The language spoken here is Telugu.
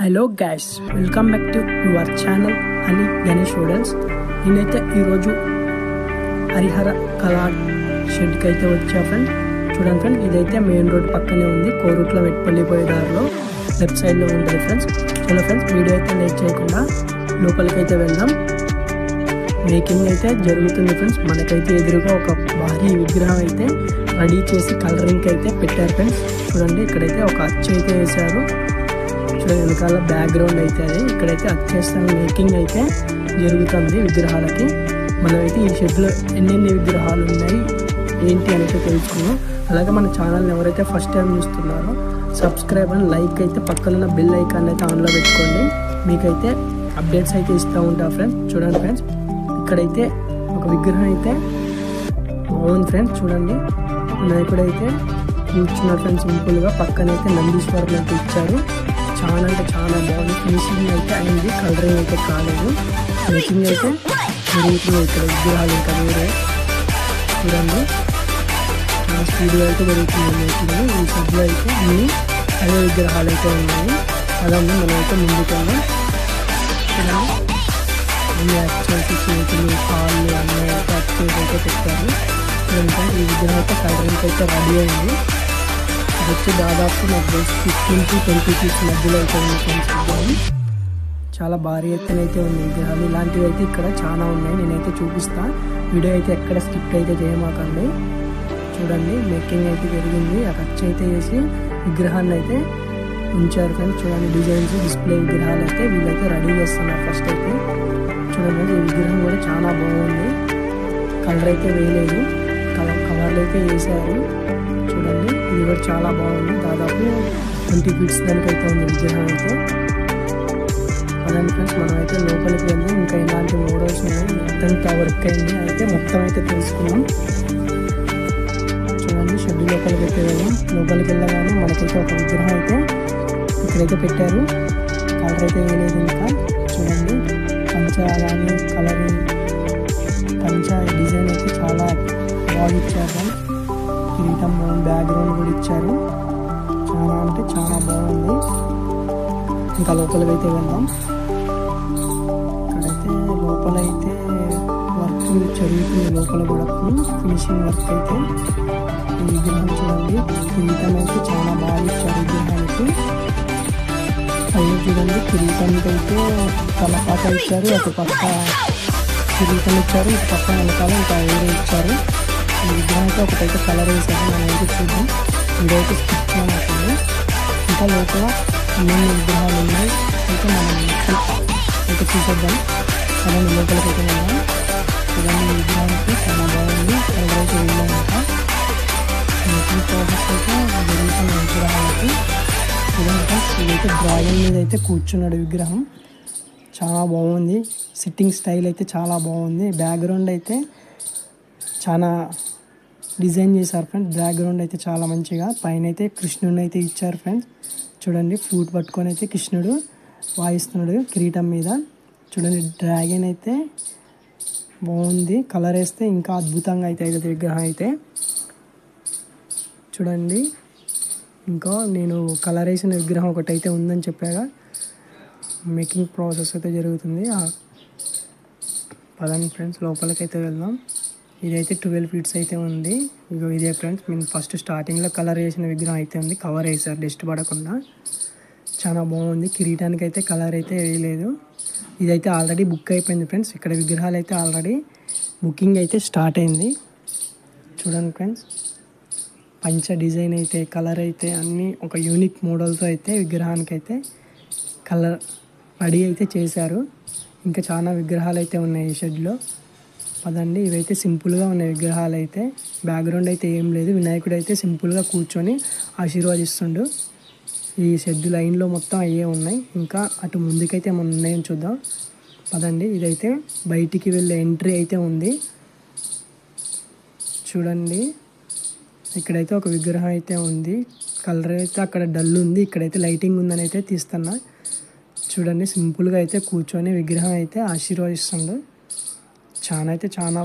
Hello guys, welcome back to your channel అని గణేష్ హోటల్స్. నేనైతే ఈరోజు హరిహర కళా షెడ్కి అయితే వచ్చా ఫ్రెండ్. చూడండి ఫ్రెండ్, ఇదైతే మెయిన్ రోడ్ పక్కనే ఉంది. కోరుట్ల వెట్పల్లి పోయే దారిలో లెఫ్ట్ సైడ్లో ఉంటుంది ఫ్రెండ్స్. చలో ఫ్రెండ్స్, వీడియో అయితే లేట్ చేయకుండా లోపలికి అయితే వెళ్దాం. మేకింగ్ అయితే జరుగుతుంది ఫ్రెండ్స్. మనకైతే ఎదురుగా ఒక భారీ విగ్రహం అయితే రెడీ చేసి కలరింగ్ అయితే పెట్టారు ఫ్రెండ్స్. చూడండి, ఇక్కడైతే ఒక అచ్చు అయితే వేశారు. చూడండి, వెనకాల బ్యాక్గ్రౌండ్ అయితే అది. ఇక్కడైతే అచ్చేస్తాను మేకింగ్ అయితే జరుగుతుంది విగ్రహాలకి. మనమైతే ఈ షెడ్లో ఎన్నెన్ని విగ్రహాలు ఉన్నాయి ఏంటి అనేది తెలుసుకున్నాం. అలాగే మన ఛానల్ని ఎవరైతే ఫస్ట్ టైం చూస్తున్నారో సబ్స్క్రైబ్ అండ్ లైక్ అయితే పక్కన బెల్ ఐకాన్ అయితే ఆన్లో పెట్టుకోండి. మీకైతే అప్డేట్స్ అయితే ఇస్తూ ఉంటా ఫ్రెండ్స్. చూడండి ఫ్రెండ్స్, ఇక్కడైతే ఒక విగ్రహం అయితే బాగుంది ఫ్రెండ్స్. చూడండి, వినాయకుడైతే కూర్చున్నారు ఫ్రెండ్స్ సింపుల్గా. పక్కనైతే నందీశ్వరులు అయితే ఇచ్చారు. చాలా అంటే చాలా బాగుంది. ఫినిషింగ్ అయితే అయింది, కలరింగ్ అయితే కాలేదు. మేకింగ్ అయితే జరుగుతుంది. ఇక్కడ విగ్రహాలు ఇంకా వేరే చూడండి, చాలా స్పీడ్గా అయితే జరుగుతుంది మేకింగ్. ఈ షెడ్లో అయితే అన్ని అదే విగ్రహాలు అయితే ఉన్నాయి. అలాగే మనమైతే ముందుకెళ్ళాం. చూడండి, అన్ని యాక్చువల్స్ చేతులు కాళ్ళు అన్నీ అయితే యాక్చువల్స్ అయితే పెట్టారు. చూడండి, ఈ విగ్రహం అయితే కలరింగ్ అయితే రెడీ అయింది. వచ్చి దాదాపు నాకు 15 to 20 ఫీట్స్ మధ్యలో అయితే ఉంది ఫ్రెండ్స్ విగ్రహం. చాలా భారీ ఎత్తున అయితే ఉంది విగ్రహాలు. ఇలాంటివి అయితే ఇక్కడ చాలా ఉన్నాయి. నేనైతే చూపిస్తా. వీడియో అయితే ఎక్కడ స్కిప్ అయితే చేయమాకండి. చూడండి, మేకింగ్ అయితే జరిగింది. ఆ ఖర్చు అయితే చేసి విగ్రహాన్ని అయితే ఉంచారు ఫ్రెండ్స్. చూడండి, డిజైన్స్ డిస్ప్లే విగ్రహాలు అయితే వీళ్ళైతే రెడీ చేస్తున్నారు ఫస్ట్ అయితే. చూడండి, ఈ విగ్రహం కూడా చాలా బాగుంది. కలర్ అయితే వేయలేదు, కవర్లు అయితే వేసారు. చూడండి, ఇది కూడా చాలా బాగుంది. దాదాపు 20 ఫీట్స్ దానికైతే ఉంది విగ్రహం అయితే. అలాంటి ఫ్రెండ్స్, మనమైతే లోపలికి వెళ్ళి ఇంకా ఇలాంటి మోడల్స్ ఉన్నాయి, ఎంత వర్క్ అయింది అయితే మొత్తం అయితే తెలుసుకున్నాం. చూడండి, షెడ్ లోపలికి అయితే వెళ్ళాం. లోపలికి వెళ్ళగానే మనకైతే ఒక విగ్రహం అయితే ఇక్కడైతే పెట్టారు. కలర్ అయితే వేయలేదు ఇంకా. చూడండి, పంచ కానీ కలరింగ్ పంచ డిజైన్ అయితే చాలా బాగా ఇచ్చారు. కిరీటం బ్యాక్గ్రౌండ్ కూడా ఇచ్చారు. చాలా అంటే చాలా బాగుంది. ఇంకా లోపలికి అయితే వెళ్దాం. ఇక్కడైతే లోపల అయితే వర్క్ జరుగుతుంది. లోపల కూడా ఫినిషింగ్ వర్క్ అయితే ఈ విగ్రహం చూడండి. కిరీటం అయితే చాలా బాగా ఇచ్చారు విగ్రహానికి. పైన చూడండి, కిరీటానికి అయితే తలపాట ఇచ్చారు. ఒక పక్క కిరీటం ఇచ్చారు, ఇటు పక్క వెనకాల ఇంకా వేరే ఇచ్చారు. ఈ విగ్రహానికి ఒకటైతే కలర్ వేసారు. మనం అయితే చూద్దాం. ఇదైతే స్కిప్ చేయమంటుంది. ఇంకా లోపల ఎన్నెన్ని విగ్రహాలు ఉన్నాయి అయితే మనం అయితే చూసేద్దాం. అలానే లోపలికి అయితే వెళ్దాం. ఇవన్నీ విగ్రహానికి చాలా బాగుంది. కలర్ అయితే వెళ్ళాక మేకింగ్ ప్రాసెస్ అయితే జరుగుతున్న విగ్రహాలకి. ఇదైతే డ్రాయింగ్ మీద అయితే కూర్చున్నాడు విగ్రహం. చాలా బాగుంది. సిట్టింగ్ స్టైల్ అయితే చాలా బాగుంది. బ్యాక్గ్రౌండ్ అయితే చాలా డిజైన్ చేశారు ఫ్రెండ్స్. బ్యాక్గ్రౌండ్ అయితే చాలా మంచిగా. పైన అయితే కృష్ణుడిని అయితే ఇచ్చారు ఫ్రెండ్స్. చూడండి, ఫ్లూట్ పట్టుకొని అయితే కృష్ణుడు వాయిస్తున్నాడు కిరీటం మీద. చూడండి, డ్రాగన్ అయితే బాగుంది. కలర్ వేస్తే ఇంకా అద్భుతంగా అయితే అవుతుంది విగ్రహం అయితే. చూడండి, ఇంకా నేను కలర్ వేసిన విగ్రహం ఒకటైతే ఉందని చెప్పాగా. మేకింగ్ ప్రాసెస్ అయితే జరుగుతుంది. పదండి ఫ్రెండ్స్, లోపలికైతే వెళ్దాం. ఇదైతే 12 ఫీట్స్ అయితే ఉంది. ఇగో ఇదే ఫ్రెండ్స్, మేము ఫస్ట్ స్టార్టింగ్లో కలర్ వేసిన విగ్రహం అయితే ఉంది. కవర్ వేసారు డస్ట్ పడకుండా. చాలా బాగుంది. కిరీటానికి అయితే కలర్ అయితే వేయలేదు. ఇదైతే ఆల్రెడీ బుక్ అయిపోయింది ఫ్రెండ్స్. ఇక్కడ విగ్రహాలు అయితే ఆల్రెడీ బుకింగ్ అయితే స్టార్ట్ అయింది. చూడండి ఫ్రెండ్స్, పంచ డిజైన్ అయితే కలర్ అయితే అన్నీ ఒక యూనిక్ మోడల్తో అయితే విగ్రహానికి అయితే కలర్ రెడీ అయితే చేశారు. ఇంకా చాలా విగ్రహాలు అయితే ఉన్నాయి ఈ షెడ్లో. పదండి, ఇవైతే సింపుల్గా ఉన్నాయి విగ్రహాలు అయితే. బ్యాక్గ్రౌండ్ అయితే ఏం లేదు. వినాయకుడు అయితే సింపుల్గా కూర్చొని ఆశీర్వాదిస్తుండు. ఈ షెడ్ లైన్లో మొత్తం అయ్యే ఉన్నాయి. ఇంకా అటు ముందుకైతే మనం ఉన్నాయని చూద్దాం. పదండి, ఇదైతే బయటికి వెళ్ళే ఎంట్రీ అయితే ఉంది. చూడండి, ఇక్కడైతే ఒక విగ్రహం అయితే ఉంది. కలర్ అయితే అక్కడ డల్ ఉంది, ఇక్కడైతే లైటింగ్ ఉందని అయితే తీస్తున్నా. చూడండి, సింపుల్గా అయితే కూర్చొని విగ్రహం అయితే ఆశీర్వదిస్తుండు. చాలా అయితే చాలా